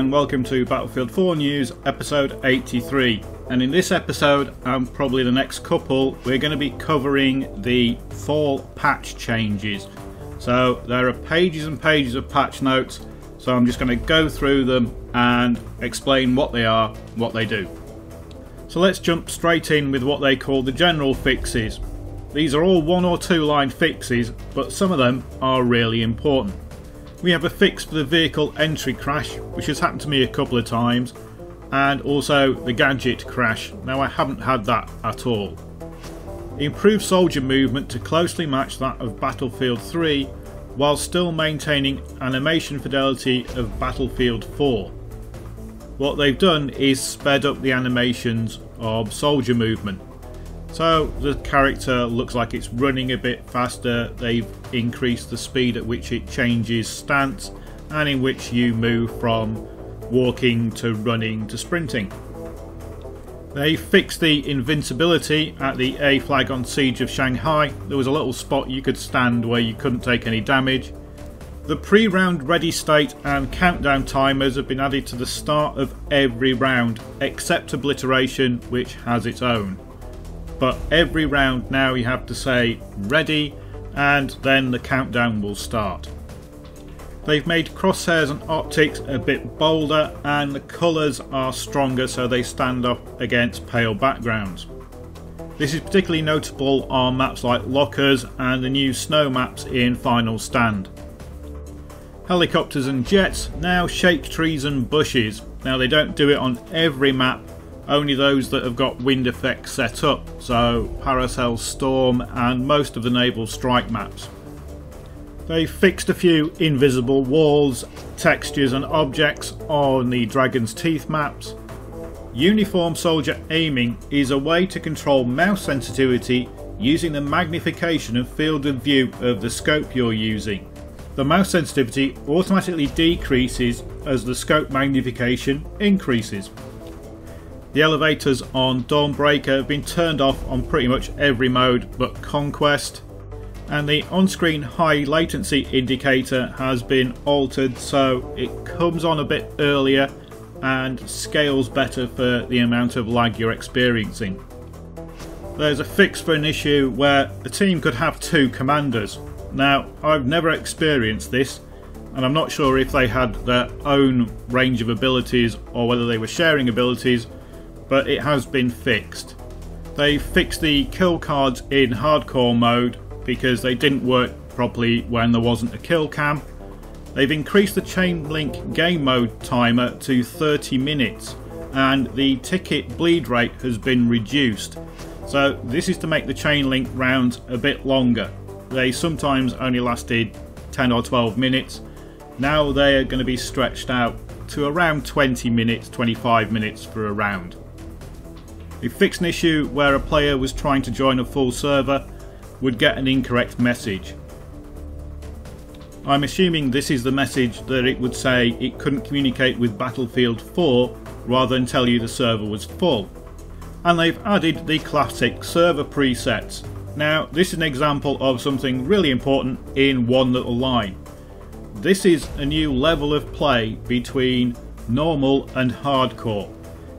and welcome to Battlefield 4 News episode 83, and in this episode and probably the next couple we're going to be covering the fall patch changes. So there are pages and pages of patch notes, so I'm just going to go through them and explain what they are, what they do. So let's jump straight in with what they call the general fixes. These are all 1 or 2 line fixes, but some of them are really important. We have a fix for the vehicle entry crash, which has happened to me a couple of times, and also the gadget crash. Now I haven't had that at all. Improved soldier movement to closely match that of Battlefield 3 while still maintaining animation fidelity of Battlefield 4. What they've done is sped up the animations of soldier movement. So the character looks like it's running a bit faster. They've increased the speed at which it changes stance and in which you move from walking to running to sprinting. They fixed the invincibility at the A flag on Siege of Shanghai. There was a little spot you could stand where you couldn't take any damage. The pre-round ready state and countdown timers have been added to the start of every round, except obliteration, which has its own. But every round now you have to say ready and then the countdown will start. They've made crosshairs and optics a bit bolder and the colours are stronger so they stand up against pale backgrounds. This is particularly notable on maps like Lockers and the new snow maps in Final Stand. Helicopters and jets now shake trees and bushes. Now they don't do it on every map, only those that have got wind effects set up, so Paracel Storm and most of the Naval Strike maps. They fixed a few invisible walls, textures and objects on the Dragon's Teeth maps. Uniform soldier aiming is a way to control mouse sensitivity using the magnification and field of view of the scope you're using. The mouse sensitivity automatically decreases as the scope magnification increases. The elevators on Dawnbreaker have been turned off on pretty much every mode but Conquest, and the on-screen high latency indicator has been altered so it comes on a bit earlier and scales better for the amount of lag you're experiencing. There's a fix for an issue where a team could have 2 commanders. Now I've never experienced this and I'm not sure if they had their own range of abilities or whether they were sharing abilities, but it has been fixed. They fixed the kill cards in hardcore mode because they didn't work properly when there wasn't a kill cam. They've increased the chain link game mode timer to 30 minutes and the ticket bleed rate has been reduced. So this is to make the chain link rounds a bit longer. They sometimes only lasted 10 or 12 minutes. Now they are going to be stretched out to around 20 minutes, 25 minutes for a round. They fixed an issue where a player was trying to join a full server would get an incorrect message. I'm assuming this is the message that it would say it couldn't communicate with Battlefield 4 rather than tell you the server was full. And they've added the classic server presets. Now this is an example of something really important in one little line. This is a new level of play between normal and hardcore.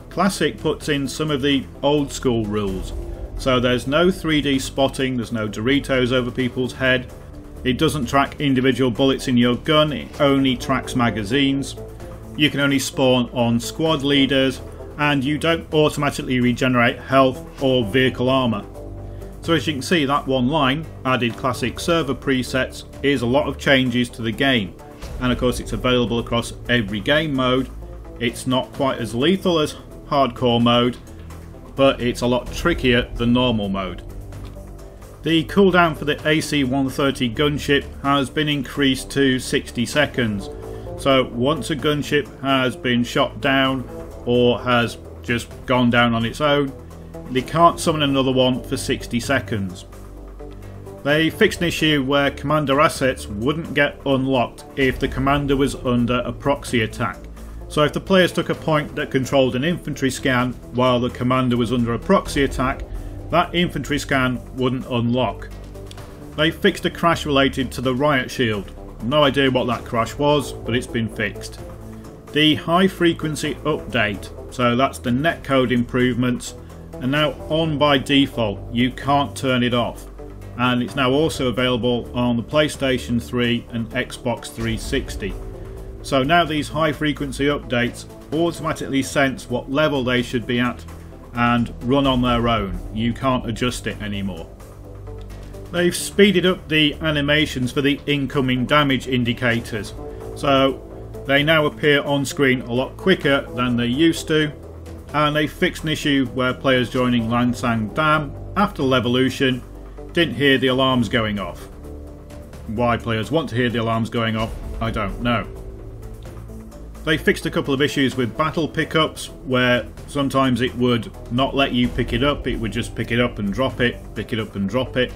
Classic puts in some of the old school rules, so there's no 3D spotting, there's no Doritos over people's head, it doesn't track individual bullets in your gun, it only tracks magazines, you can only spawn on squad leaders, and you don't automatically regenerate health or vehicle armour. So as you can see, that one line, added classic server presets, is a lot of changes to the game, and of course it's available across every game mode. It's not quite as lethal as hardcore mode, but it's a lot trickier than normal mode. The cooldown for the AC-130 gunship has been increased to 60 seconds. So once a gunship has been shot down or has just gone down on its own, they can't summon another one for 60 seconds. They fixed an issue where commander assets wouldn't get unlocked if the commander was under a proxy attack. So if the players took a point that controlled an infantry scan while the commander was under a proxy attack, that infantry scan wouldn't unlock. They fixed a crash related to the riot shield. No idea what that crash was, but it's been fixed. the high frequency update, so that's the netcode improvements, are now on by default. You can't turn it off, and it's now also available on the PlayStation 3 and Xbox 360. So now these high frequency updates automatically sense what level they should be at and run on their own. You can't adjust it anymore. They've speeded up the animations for the incoming damage indicators, so they now appear on screen a lot quicker than they used to, and they fixed an issue where players joining Lansang Dam after Levolution didn't hear the alarms going off. Why players want to hear the alarms going off, I don't know. They fixed a couple of issues with battle pickups, where sometimes it would not let you pick it up, it would just pick it up and drop it, pick it up and drop it.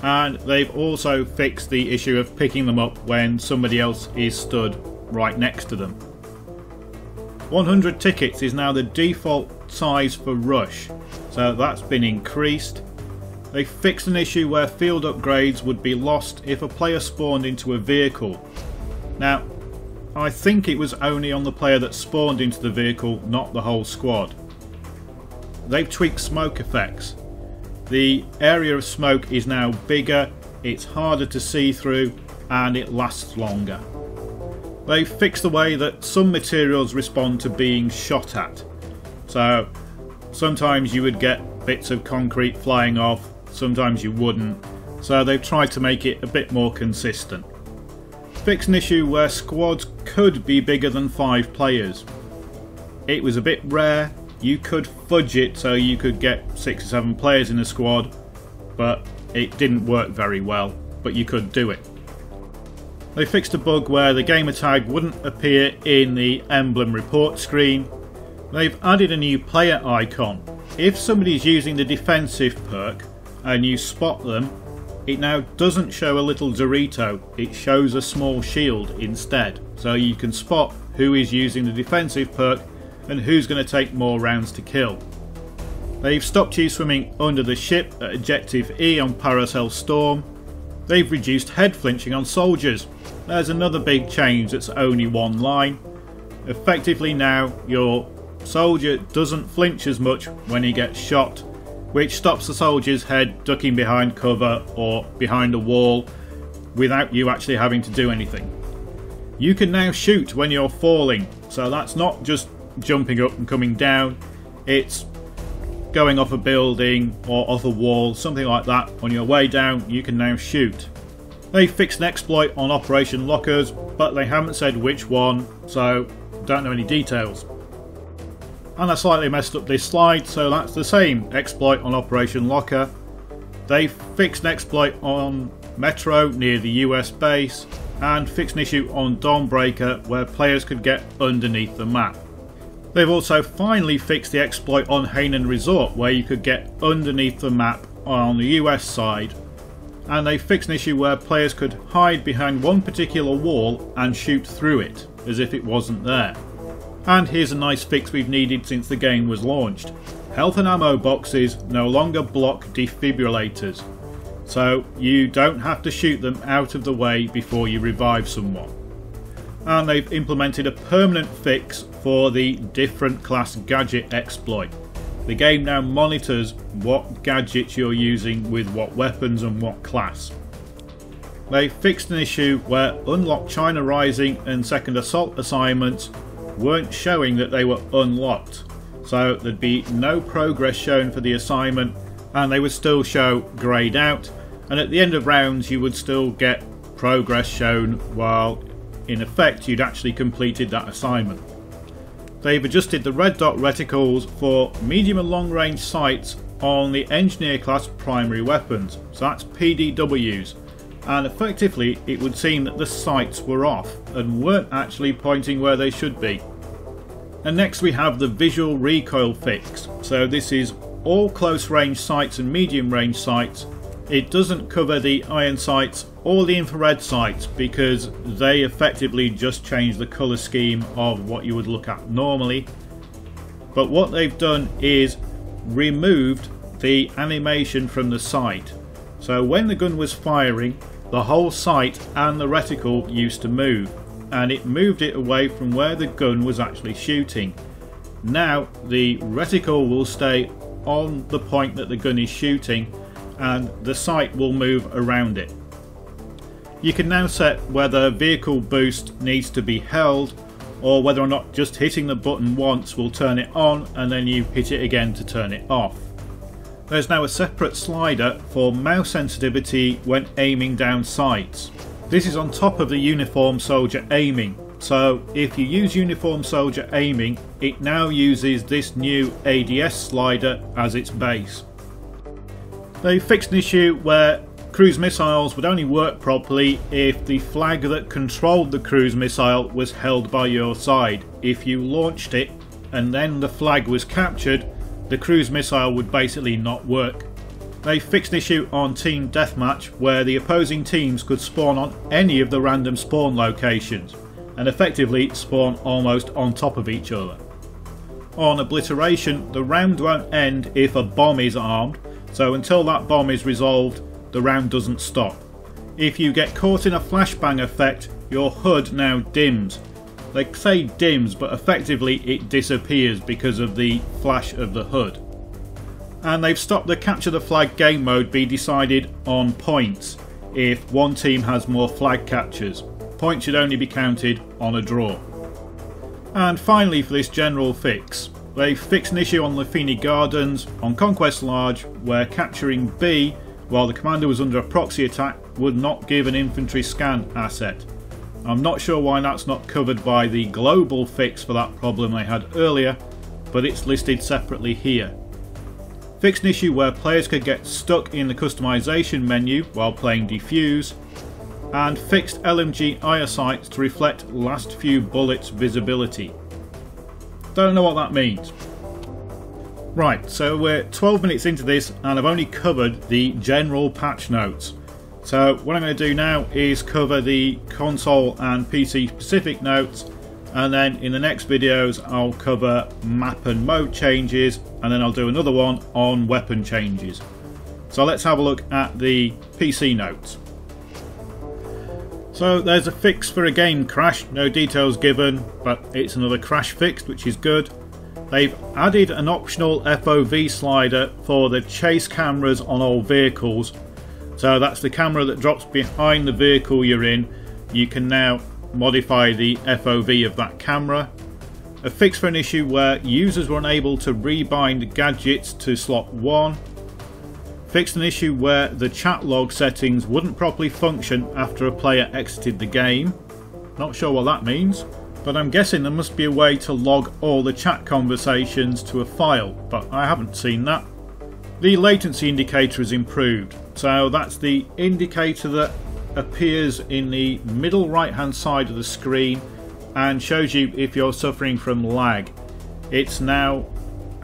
And they've also fixed the issue of picking them up when somebody else is stood right next to them. 100 tickets is now the default size for Rush, so that's been increased. They fixed an issue where field upgrades would be lost if a player spawned into a vehicle. Now, I think it was only on the player that spawned into the vehicle, not the whole squad. They've tweaked smoke effects. The area of smoke is now bigger, it's harder to see through, and it lasts longer. They've fixed the way that some materials respond to being shot at. So sometimes you would get bits of concrete flying off, sometimes you wouldn't. So they've tried to make it a bit more consistent. Fixed an issue where squads could be bigger than 5 players. It was a bit rare. You could fudge it so you could get 6 or 7 players in a squad, but it didn't work very well, but you could do it. They fixed a bug where the gamer tag wouldn't appear in the emblem report screen. They've added a new player icon. If somebody's using the defensive perk and you spot them, it now doesn't show a little Dorito, it shows a small shield instead. So you can spot who is using the defensive perk and who's going to take more rounds to kill. They've stopped you swimming under the ship at Objective E on Paracel Storm. They've reduced head flinching on soldiers. There's another big change that's only one line. Effectively now your soldier doesn't flinch as much when he gets shot, which stops the soldier's head ducking behind cover or behind a wall without you actually having to do anything. You can now shoot when you're falling, so that's not just jumping up and coming down, it's going off a building or off a wall, something like that. On your way down you can now shoot. They fixed an exploit on Operation Lockers, but they haven't said which one, so don't know any details. And I slightly messed up this slide, so that's the same exploit on Operation Locker. They fixed an exploit on Metro near the US base, and fixed an issue on Dawnbreaker where players could get underneath the map. They've also finally fixed the exploit on Hainan Resort where you could get underneath the map on the US side, and they fixed an issue where players could hide behind one particular wall and shoot through it as if it wasn't there. And here's a nice fix we've needed since the game was launched. Health and ammo boxes no longer block defibrillators, so you don't have to shoot them out of the way before you revive someone. And they've implemented a permanent fix for the different class gadget exploit. The game now monitors what gadgets you're using with what weapons and what class. They fixed an issue where Unlock China Rising and Second Assault assignments weren't showing that they were unlocked, so there'd be no progress shown for the assignment and they would still show greyed out, and at the end of rounds you would still get progress shown while in effect you'd actually completed that assignment. They've adjusted the red dot reticles for medium and long range sights on the engineer class primary weapons, so that's PDWs, and effectively it would seem that the sights were off and weren't actually pointing where they should be. And next we have the visual recoil fix. So this is all close range sights and medium range sights. It doesn't cover the iron sights or the infrared sights because they effectively just change the colour scheme of what you would look at normally. But what they've done is removed the animation from the sight. So when the gun was firing, the whole sight and the reticle used to move. and it moved it away from where the gun was actually shooting. Now the reticle will stay on the point that the gun is shooting, and the sight will move around it. You can now set whether vehicle boost needs to be held, or whether or not just hitting the button once will turn it on and then you hit it again to turn it off. There's now a separate slider for mouse sensitivity when aiming down sights. This is on top of the uniform soldier aiming, so if you use uniform soldier aiming, it now uses this new ADS slider as its base. They fixed an issue where cruise missiles would only work properly if the flag that controlled the cruise missile was held by your side. If you launched it and then the flag was captured, the cruise missile would basically not work. They fixed an issue on Team Deathmatch where the opposing teams could spawn on any of the random spawn locations and effectively spawn almost on top of each other. On Obliteration, the round won't end if a bomb is armed, so until that bomb is resolved, the round doesn't stop. If you get caught in a flashbang effect, your HUD now dims. They say dims, but effectively it disappears because of the flash of the HUD. And they've stopped the capture the flag game mode be decided on points if one team has more flag captures. Points should only be counted on a draw. And finally, for this general fix, they fixed an issue on Lafini Gardens on Conquest Large where capturing B while the commander was under a proxy attack would not give an infantry scan asset. I'm not sure why that's not covered by the global fix for that problem they had earlier, but it's listed separately here. Fixed an issue where players could get stuck in the customization menu while playing Defuse, and fixed LMG IR sights to reflect last few bullets visibility. Don't know what that means. Right, so we're 12 minutes into this and I've only covered the general patch notes. So what I'm going to do now is cover the console and PC specific notes, and then in the next videos I'll cover map and mode changes, and then I'll do another one on weapon changes. So let's have a look at the PC notes. So there's a fix for a game crash, no details given, but it's another crash fix, which is good. They've added an optional FOV slider for the chase cameras on all vehicles. So that's the camera that drops behind the vehicle you're in. You can now modify the FOV of that camera. A fix for an issue where users were unable to rebind gadgets to slot 1. Fixed an issue where the chat log settings wouldn't properly function after a player exited the game. Not sure what that means, but I'm guessing there must be a way to log all the chat conversations to a file, but I haven't seen that. The latency indicator is improved, so that's the indicator that appears in the middle right hand side of the screen and shows you if you're suffering from lag. It's now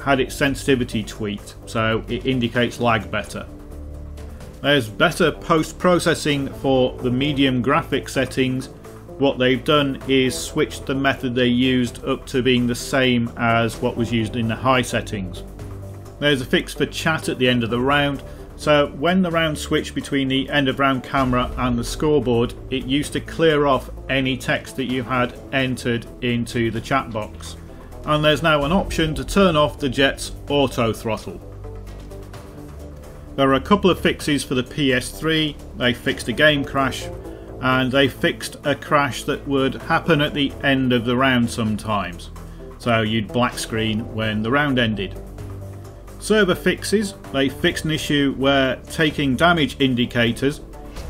had its sensitivity tweaked, so it indicates lag better. There's better post-processing for the medium graphic settings. What they've done is switched the method they used up to being the same as what was used in the high settings. There's a fix for chat at the end of the round, so when the round switched between the end of round camera and the scoreboard, it used to clear off any text that you had entered into the chat box. And there's now an option to turn off the jet's auto throttle. There are a couple of fixes for the PS3. They fixed a game crash, and they fixed a crash that would happen at the end of the round sometimes, so you'd black screen when the round ended. Server fixes, they fixed an issue where taking damage indicators,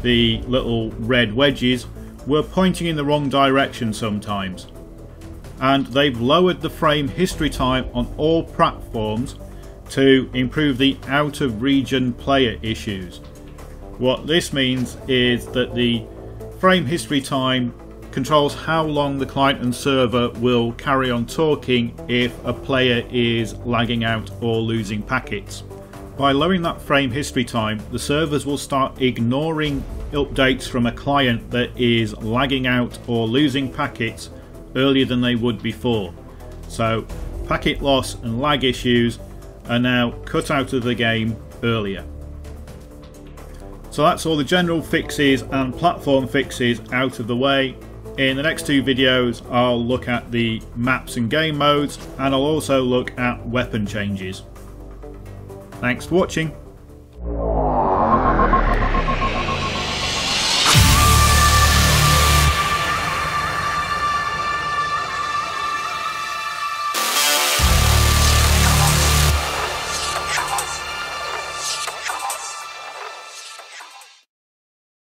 the little red wedges, were pointing in the wrong direction sometimes. And they've lowered the frame history time on all platforms to improve the out of region player issues. What this means is that the frame history time controls how long the client and server will carry on talking if a player is lagging out or losing packets. By lowering that frame history time, the servers will start ignoring updates from a client that is lagging out or losing packets earlier than they would before. So packet loss and lag issues are now cut out of the game earlier. So that's all the general fixes and platform fixes out of the way. In the next two videos I'll look at the maps and game modes, and I'll also look at weapon changes. Thanks for watching.